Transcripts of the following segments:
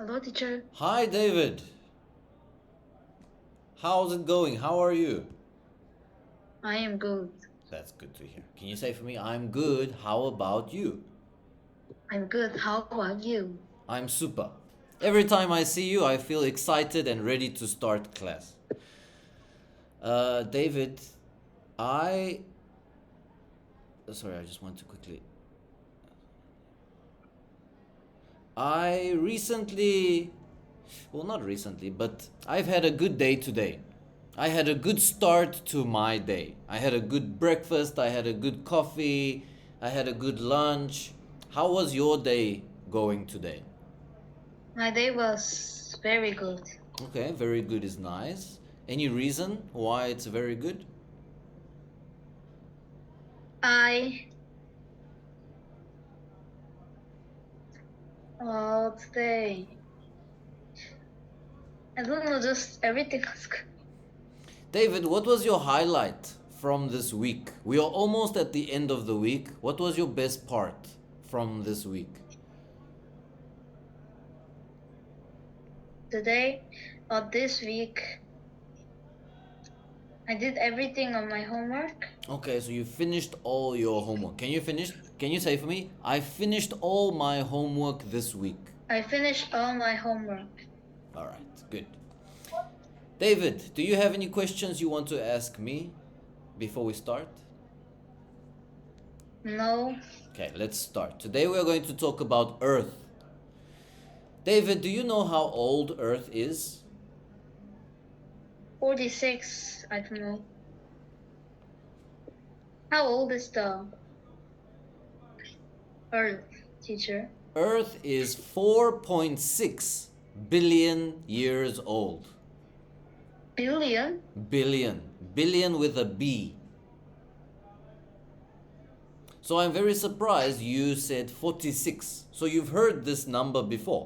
Hello, teacher. Hi, David. How's it going? How are you? I am good. That's good to hear. Can you say for me, I'm good. How about you? I'm good. How about you? I'm super. Every time I see you, I feel excited and ready to start class. David, I. Sorry, I just want to quickly. I recently. Well, not recently, but I've had a good day today. I had a good start to my day. I had a good breakfast, I had a good coffee, I had a good lunch. How was your day going today? My day was very good. Okay, very good is nice. Any reason why it's very good? I today I don't know, just everything was good. David, what was your highlight from this week? We are almost at the end of the week. What was your best part from this week? Today or this week, I did everything on my homework. Okay, so you finished all your homework. Can you say for me? I finished all my homework this week. I finished all my homework. All right, good. David, do you have any questions you want to ask me before we start? No, Okay, let's start. Today we are going to talk about Earth. David, do you know how old Earth is? 46. I don't know. How old is the Earth, teacher? Earth is 4.6 billion years old. Billion? Billion. Billion with a B. So I'm very surprised you said 46. So you've heard this number before.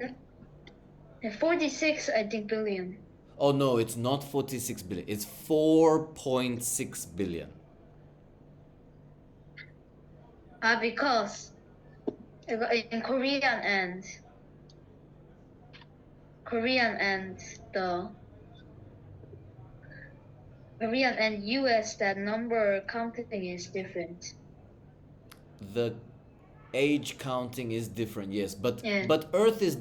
46, I think billion. Oh no, it's not 46 billion. It's 4.6 billion. Because in Korean and the Korean and US, that number counting is different. The age counting is different, yes, but Yeah. but Earth is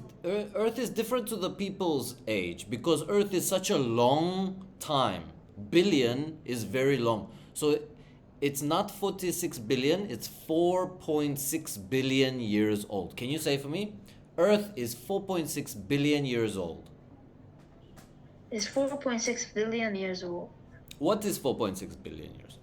different to the people's age because Earth is such a long time. Billion is very long. So it's not 46 billion, it's 4.6 billion years old. Can you say for me? Earth is 4.6 billion years old. It's 4.6 billion years old. What is 4.6 billion years?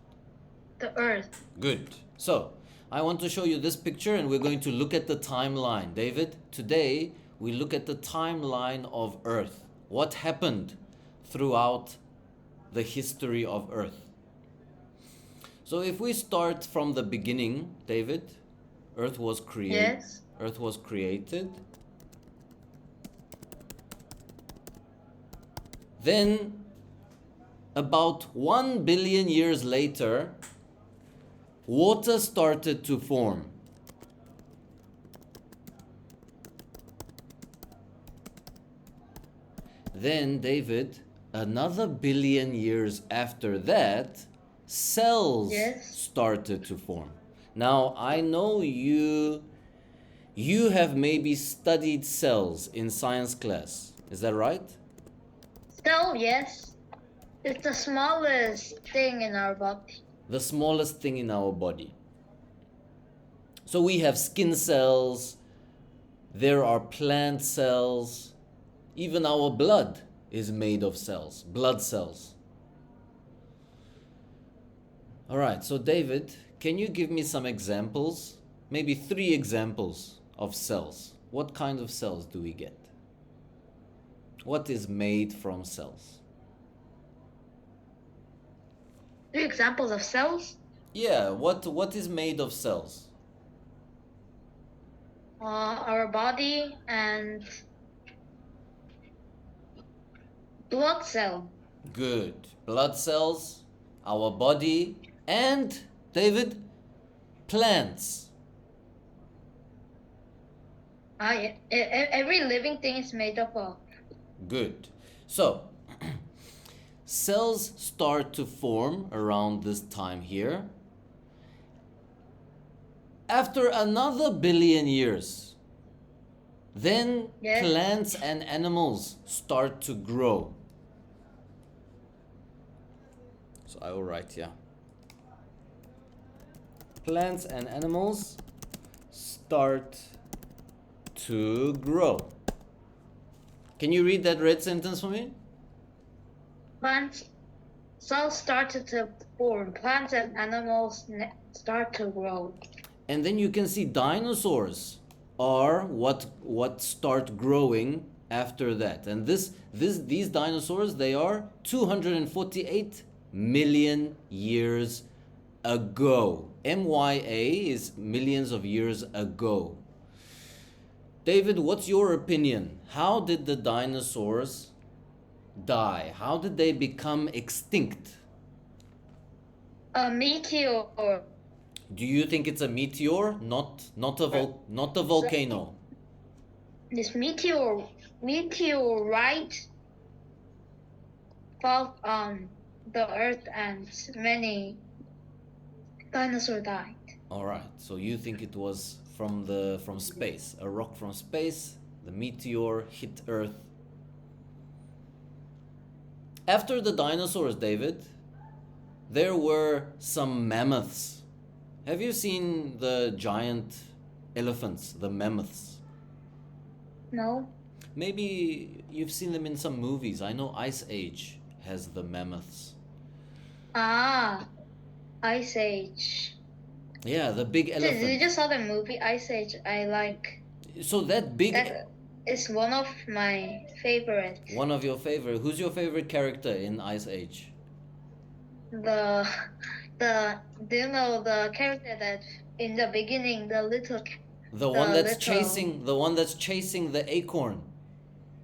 The Earth. Good. So, I want to show you this picture and we're going to look at the timeline. David, today we look at the timeline of Earth. What happened throughout the history of Earth? So, if we start from the beginning, David, Earth was created. Yes. Earth was created. Then, about 1 billion years later, water started to form. Then, David, another billion years after that, cells Yes. started to form. Now, I know you have maybe studied cells in science class. Is that right? Cell, yes. It's the smallest thing in our body. The smallest thing in our body. So we have skin cells, there are plant cells, even our blood is made of cells, blood cells. All right, so David, can you give me some examples? Maybe 3 examples of cells. What kind of cells do we get? What is made from cells? 3 examples of cells. Yeah, what is made of cells? Our body and blood cell. Good. Blood cells, our body, and David, plants. Yeah. Every living thing is made up of. Good. So, cells start to form around this time here. After another billion years, then Yes. plants and animals start to grow. So I will write, yeah. Plants and animals start to grow. Can you read that red sentence for me? Plants, cells started to form. Plants and animals start to grow. And then you can see dinosaurs are what start growing after that. And these dinosaurs, they are 248 million years ago. MYA is millions of years ago. David, what's your opinion? How did the dinosaurs die? How did they become extinct? A meteor. Do you think it's a meteor, not a volcano? This meteorite fell on the earth and many dinosaurs died. All right. So you think it was from space, a rock from space, the meteor hit Earth. After the dinosaurs, David, there were some mammoths. Have you seen the giant elephants, the mammoths? No. Maybe you've seen them in some movies. I know Ice Age has the mammoths. Ice Age. Yeah, the big elephant. You just saw the movie Ice Age. I like. So that big. That is one of my favorites. One of your favorite. Who's your favorite character in Ice Age? Do you know the character that in the beginning, the one that's chasing the acorn.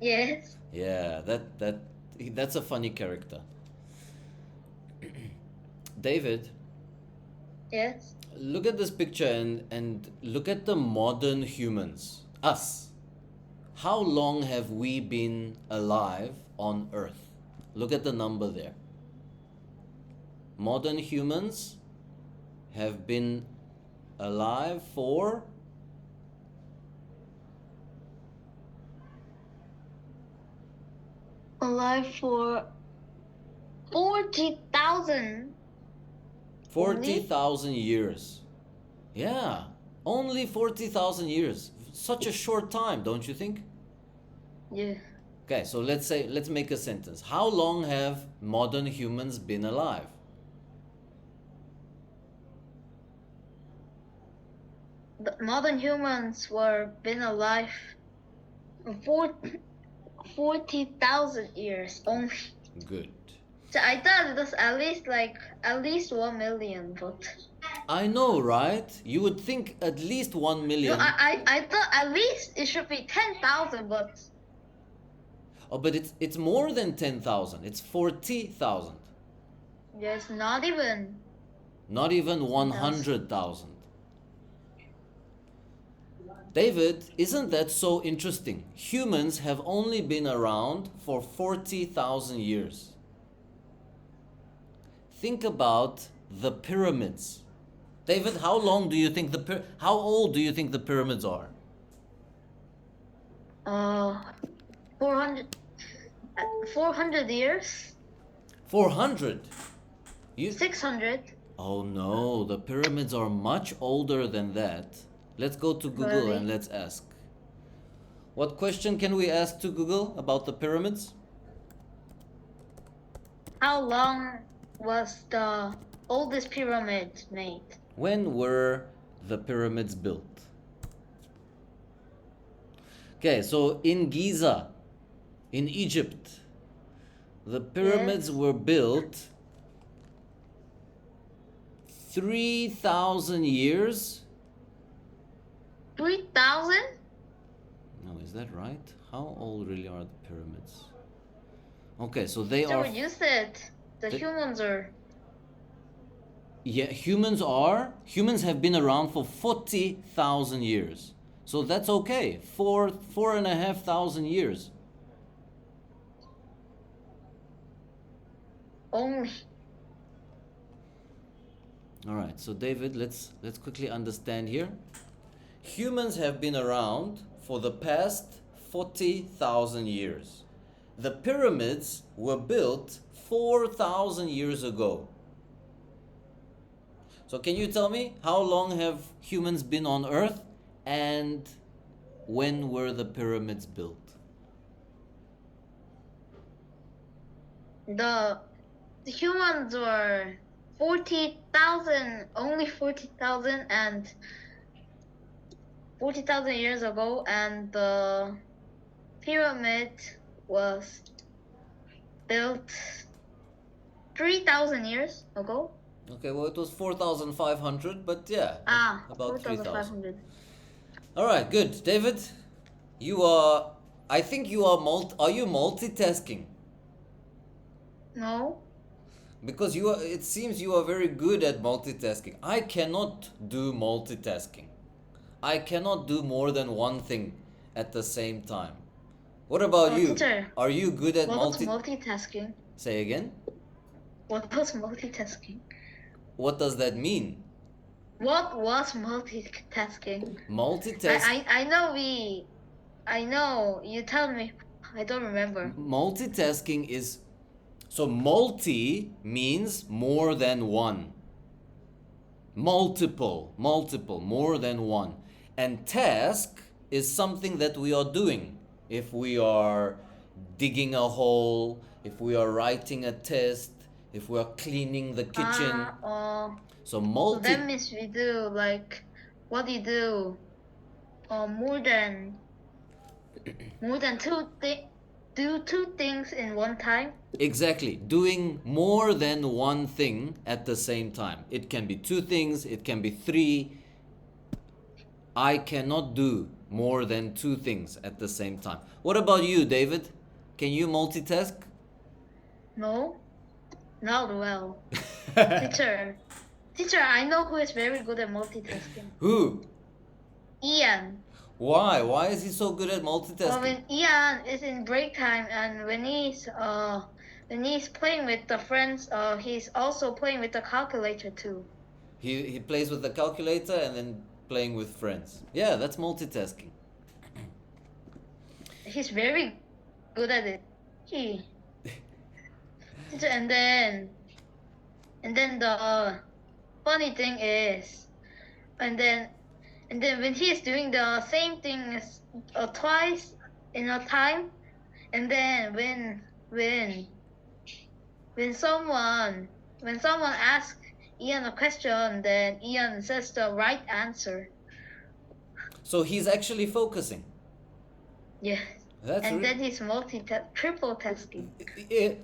Yes. Yeah, that's a funny character. David. Yes. Look at this picture and look at the modern humans. Us. How long have we been alive on Earth? Look at the number there. Modern humans have been alive for 40,000. 40,000 years. Yeah, only 40,000 years. Such a short time, don't you think? Yeah. Okay, so let's make a sentence. How long have modern humans been alive? The modern humans were been alive for 40,000 years only. Good. So I thought it was at least 1 million, but I know, right? You would think at least 1 million. no, I thought at least it should be 10,000, but Oh, but it's more than 10,000. It's 40,000. yes, not even. Not even 100,000. David, isn't that so interesting? Humans have only been around for 40,000 years. Think about the pyramids. David, how old do you think the pyramids are? 400 years? 400. 600? Oh no, the pyramids are much older than that. Let's go to Google Really? and let's ask. What question can we ask to Google about the pyramids? How long was the oldest pyramid made? When were the pyramids built? Okay, so in Giza, in Egypt, the pyramids Yes. were built 3,000 years. 3,000? No, is that right? How old really are the pyramids? Okay, so they So are. you said the humans are. Yeah, humans have been around for 40,000 years. So that's okay. 4,500 years. Only. All right. So David, let's quickly understand here. Humans have been around for the past 40,000 years. The pyramids were built 4,000 years ago. So can you tell me how long have humans been on Earth and when were the pyramids built? The humans were 40,000, only 40,000 and 40,000 years ago, and the pyramid was built 3,000 years ago. Okay, well, it was 4,500, but yeah, about 3,000. 4,500. All right, good. David, you are, I think you are are you multitasking? No. Because you are, it seems you are very good at multitasking. I cannot do multitasking. I cannot do more than one thing at the same time. What about you? Teacher, Are you good at what was multitasking? Say again? What was multitasking? What does that mean? What was multitasking? Multitasking. I know, you tell me. I don't remember. Multitasking is, so multi means more than one. Multiple, more than one. And task is something that we are doing. If we are digging a hole, if we are writing a test, if we are cleaning the kitchen. So So that means we do, like, what do you do? More than do two things in one time? Exactly. Doing more than one thing at the same time. It can be two things, it can be three. I cannot do more than two things at the same time. What about you, David? Can you multitask? No, not well. Teacher, I know who is very good at multitasking. Who? Ian. Why? Why is he so good at multitasking? Well, when Ian is in break time and when he's playing with the friends, he's also playing with the calculator too. He plays with the calculator and then playing with friends. Yeah, that's multitasking. He's very good at it. And then the funny thing is, and then when he's doing the same thing twice in a time, and then when someone asks Ian a question, then Ian says the right answer. So he's actually focusing. Yes. And then he's triple tasking.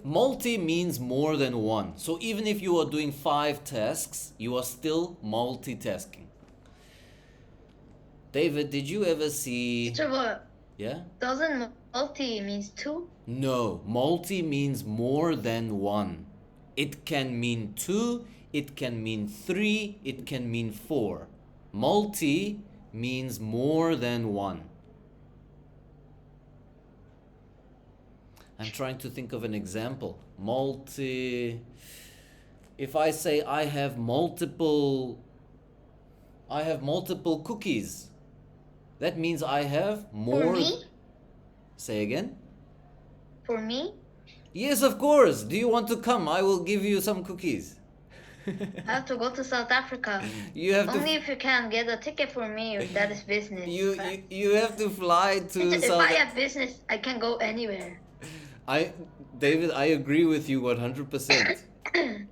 Multi means more than one. So even if you are doing 5 tasks, you are still multitasking. David, did you ever see... Teacher, yeah? Doesn't multi means two? No, multi means more than one. It can mean 2, it can mean 3, it can mean 4. Multi means more than one. I'm trying to think of an example. If I say I have multiple cookies, that means I have more. For me? Say again? For me? Yes, of course. Do you want to come? I will give you some cookies. I have to go to South Africa. You have Only if you can get a ticket for me, if that is business. You have to fly to If I have business, I can go anywhere. David, I agree with you 100%.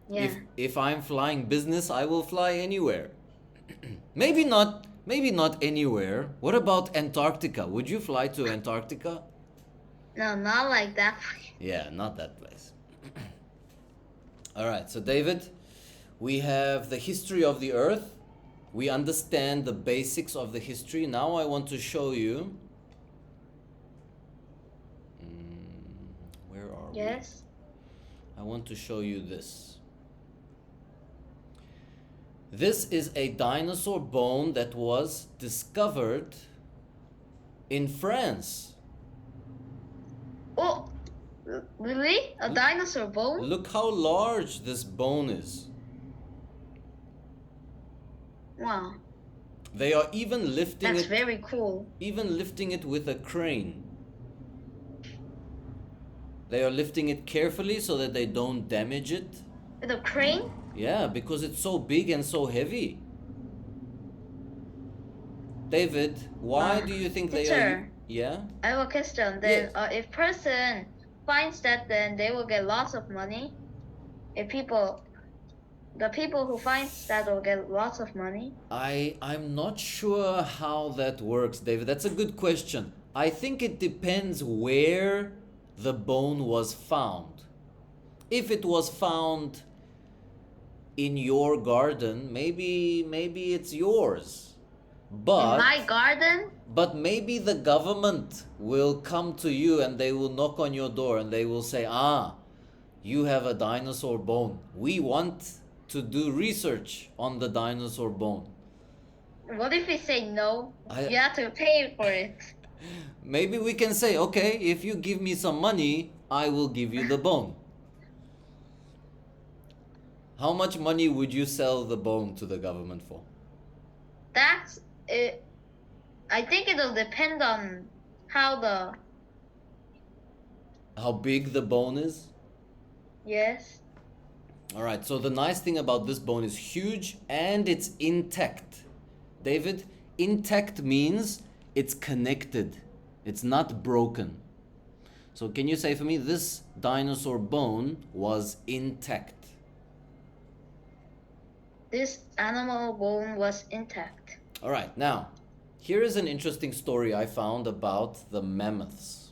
Yeah. If I'm flying business, I will fly anywhere. Maybe not anywhere. What about Antarctica? Would you fly to Antarctica? No, not like that. Yeah, not that place. All right, so David, we have the history of the earth. We understand the basics of the history. Now I want to show you. Where are we? Yes. I want to show you this. This is a dinosaur bone that was discovered In France. Oh, really? A dinosaur bone? Look how large this bone is. Wow, They are even lifting that's it, very cool. with a crane. They are lifting it carefully so that they don't damage it. With a crane? Yeah, because it's so big and so heavy. David, why do you think they are Teacher, yeah? I have a question. Yes. Then, if person finds that, then they will get lots of money. If the people who finds that will get lots of money. I'm not sure how that works, David. That's a good question. I think it depends where the bone was found. If it was found in your garden, maybe it's yours. In But my garden? but maybe the government will come to you and they will knock on your door and they will say, "Ah, you have a dinosaur bone. We want to do research on the dinosaur bone." What if we say no? I You have to pay for it. Maybe we can say, "Okay, if you give me some money, I will give you the bone." How much money would you sell the bone to the government for? That's it. I think it'll depend on how How big the bone is? yes. All right, so the nice thing about this bone is huge and it's intact. David, intact means it's connected, it's not broken. So, can you say for me, this dinosaur bone was intact? This animal bone was intact. All right, now, here is an interesting story I found about the mammoths.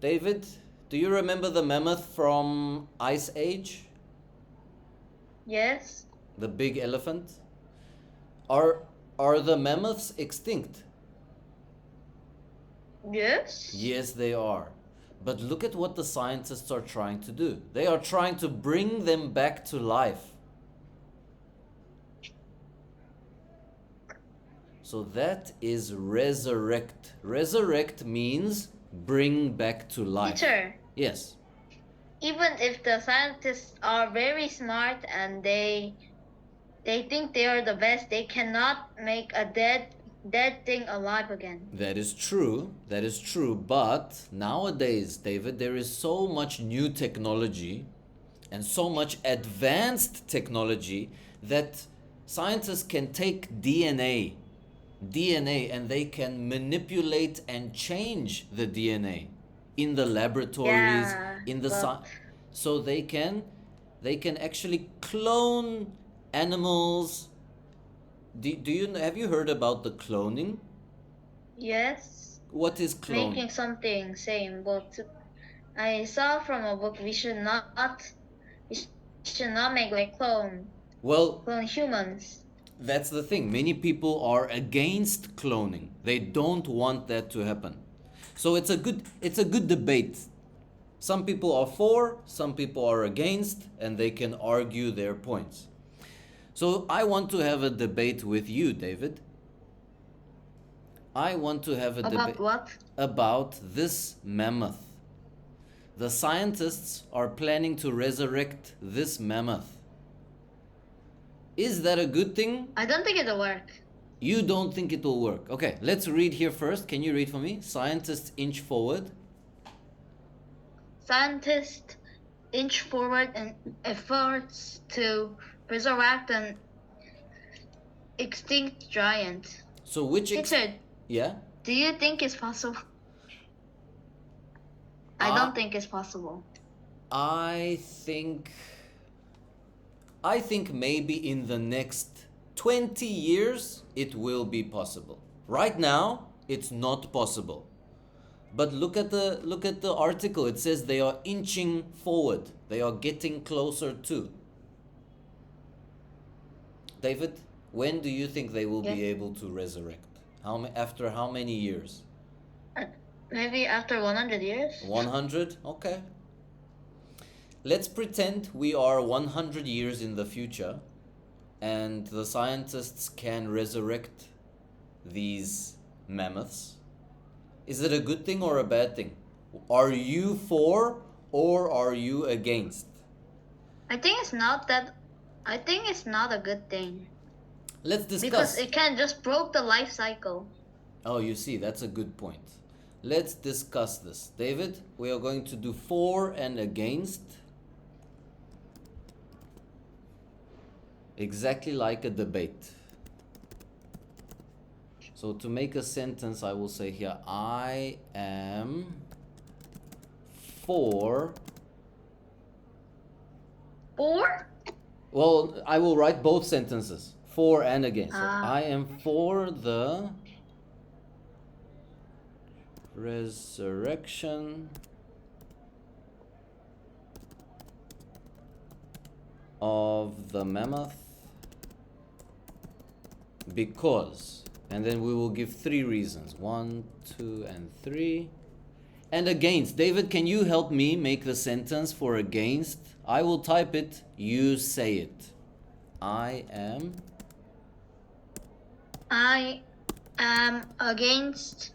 David, do you remember the mammoth from Ice Age? Yes. The big elephant? Are the mammoths extinct? Yes. Yes, they are. But look at what the scientists are trying to do. They are trying to bring them back to life. So that is resurrect. Resurrect means bring back to life. Teacher, Yes. even if the scientists are very smart and they think they are the best, they cannot make a dead thing alive again. That is true. That is true. But nowadays, David, there is so much new technology and so much advanced technology that scientists can take DNA, and they can manipulate and change the DNA in the laboratories, Yeah, in the but so they can actually clone animals. Do you have you heard about the cloning? yes, What is cloning? making something same. But I saw from a book we should not make like Well, clone humans. that's the thing. Many people are against cloning. They don't want that to happen. So it's a good debate. Some people are for, some people are against, and they can argue their points. So I want to have a debate with you, David. I want to have a debate About what? about this mammoth. The scientists are planning to resurrect this mammoth. Is that a good thing? I don't think it'll work. You don't think it will work. Okay, let's read here first. Can you read for me? Scientists inch forward. Scientists inch forward in efforts to resurrect an extinct giant. So which Teacher, yeah? do you think it's possible? I don't think it's possible. I think maybe in the next 20 years it will be possible. Right now it's not possible. But look at the article. It says they are inching forward. They are getting closer to. David, when do you think they will be Yeah. able to resurrect? After how many years? Maybe after 100 years? 100? Okay. Let's pretend we are 100 years in the future and the scientists can resurrect these mammoths. Is it a good thing or a bad thing? Are you for or are you against? I think it's not that. I think it's not a good thing Let's because discuss. it can just broke the life cycle. Oh, you see, that's a good point. Let's discuss this. David, we are going to do for and against. Exactly like a debate. So to make a sentence, I will say here, I am for. Or Well, I will write both sentences, for and against. So Ah. I am for the resurrection of the mammoth because, and then we will give 3 reasons. 1, 2, and 3. And against. David, can you help me make the sentence for against? I will type it, you say it. I am against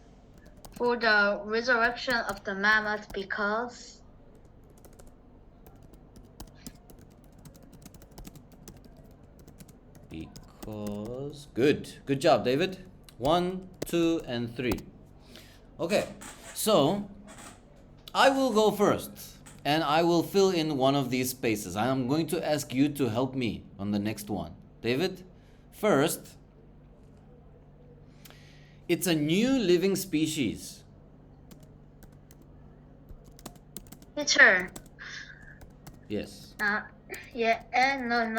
for the resurrection of the mammoth because because. Good job, David. 1, 2, and 3. Okay, so I will go first and I will fill in one of these spaces. I am going to ask you to help me on the next one. David, first, it's a new living species. it's her. Yes. No,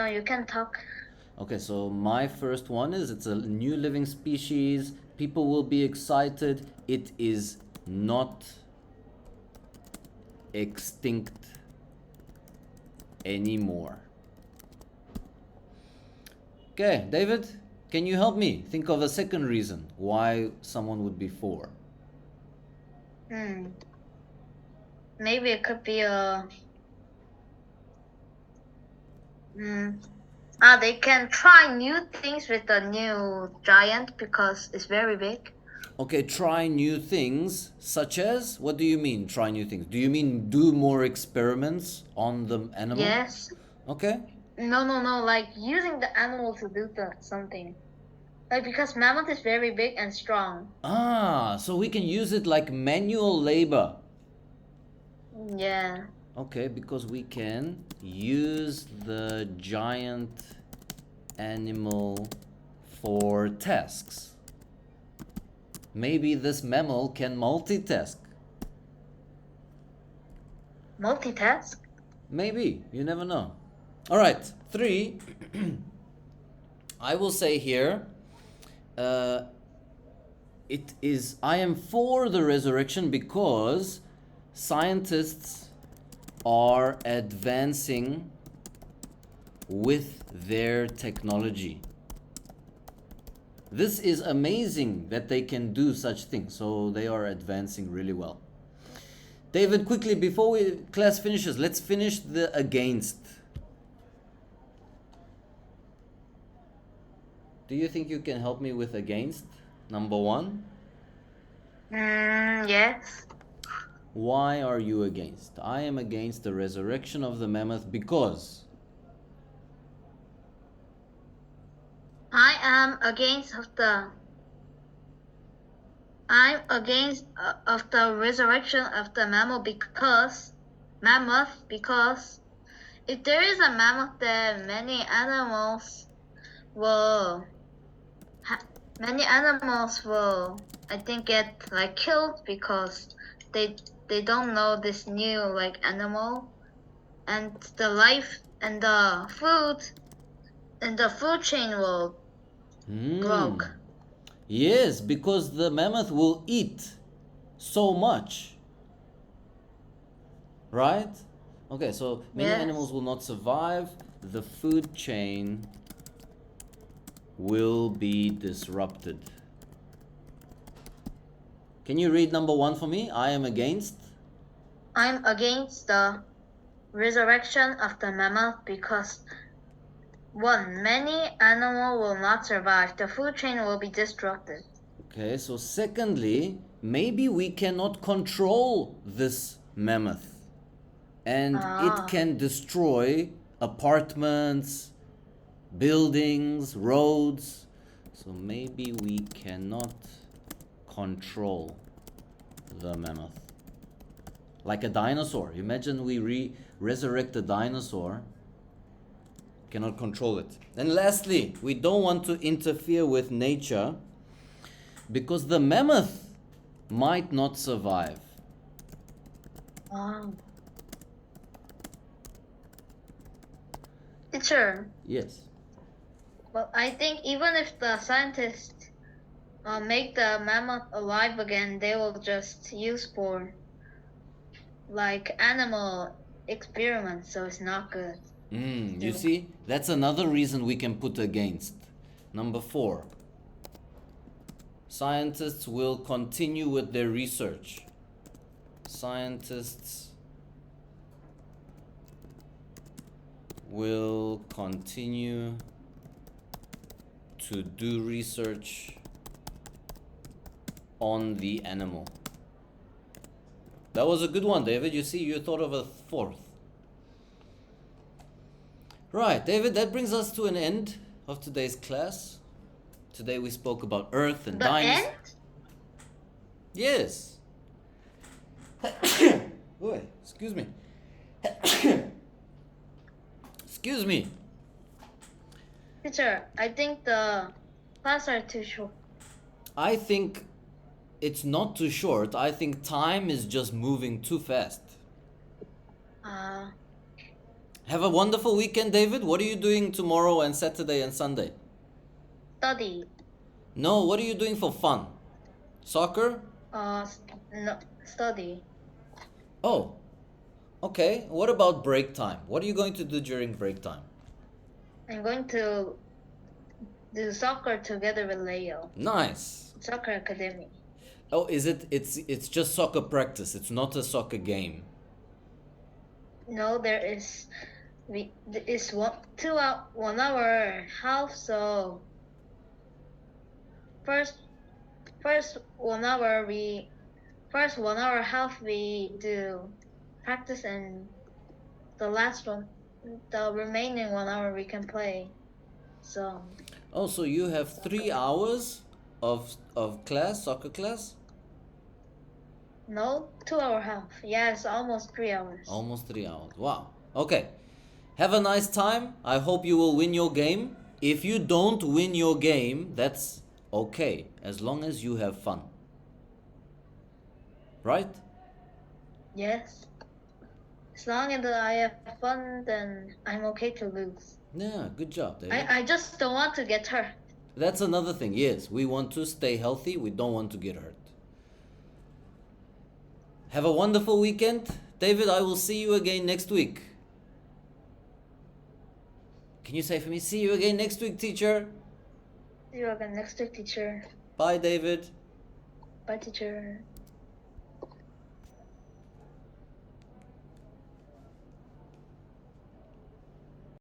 you can talk. Okay, so my first one is it's a new living species. People will be excited. It is not extinct anymore. Okay, David, can you help me think of a second reason why someone would be for? Maybe it could be a. They can try new things with the new giant because it's very big. Okay, try new things, such as? What do you mean, try new things? Do you mean do more experiments on the animal? Yes. Okay. No, like using the animal to do something. Like because mammoth is very big and strong. So we can use it like manual labor. Yeah. Okay, because we can use the giant animal for tasks. Maybe this mammal can multitask. Multitask? Maybe, you never know. All right, 3. I will say here, it is, I am for the resurrection because scientists are advancing with their technology. This is amazing that they can do such things. So they are advancing really well. David, quickly, before class finishes, let's finish the against. Do you think you can help me with against? Number 1. Yes. Why are you against? I am against the resurrection of the mammoth because. I'm against of the resurrection of the mammoth because if there is a mammoth there, many animals will I think get like killed because they don't know this new like animal, and the life and the food chain will broke. Yes, because the mammoth will eat so much. Right? Okay, so many Yes. animals will not survive. The food chain will be disrupted. Can you read number 1 for me? I am against. I'm against the resurrection of the mammoth because 1, many animals will not survive. The food chain will be disrupted. Okay, so secondly, maybe we cannot control this mammoth and it Ah, can destroy apartments, buildings, roads. So maybe we cannot control the mammoth. Like a dinosaur. Imagine we resurrect a dinosaur. Cannot control it. And lastly, we don't want to interfere with nature because the mammoth might not survive. ah. Teacher, Yes. well, I think even if the scientists make the mammoth alive again, they will just use for like animal experiments, so it's not good. You Still. see, that's another reason we can put against. Number 4. Scientists will continue with their research. Scientists will continue to do research on the animal. That was a good one, David. You see, you thought of a fourth. Right, David, that brings us to an end of today's class. Today we spoke about Earth and The dinosaurs. end? Yes. Oi, excuse me. Excuse me. Teacher, I think the class are too short. I think it's not too short. I think time is just moving too fast. Uh, Have a wonderful weekend, David. What are you doing tomorrow and Saturday and Sunday? study. No, what are you doing for fun? Soccer? No, study. Oh, okay. What about break time? What are you going to do during break time? I'm going to do soccer together with Leo. Nice. Soccer academy. Oh, is it? It's just soccer practice. It's not a soccer game. No, there is. It's 1 hour half. So first 1 hour first 1 hour half we do practice, and the remaining 1 hour we can play. So Oh, so you have 3 hours of class, soccer class? no, 2 hour half. Yeah, it's almost 3 hours. Almost 3 hours. Wow. Okay. Have a nice time. I hope you will win your game. If you don't win your game, that's okay, as long as you have fun. Right? Yes. As long as I have fun, then I'm okay to lose. Yeah, good job, David. I just don't want to get hurt. That's another thing. Yes, we want to stay healthy. We don't want to get hurt. Have a wonderful weekend. David, I will see you again next week. Can you say for me, see you again next week, teacher? See you again next week, teacher. Bye, David. Bye, teacher.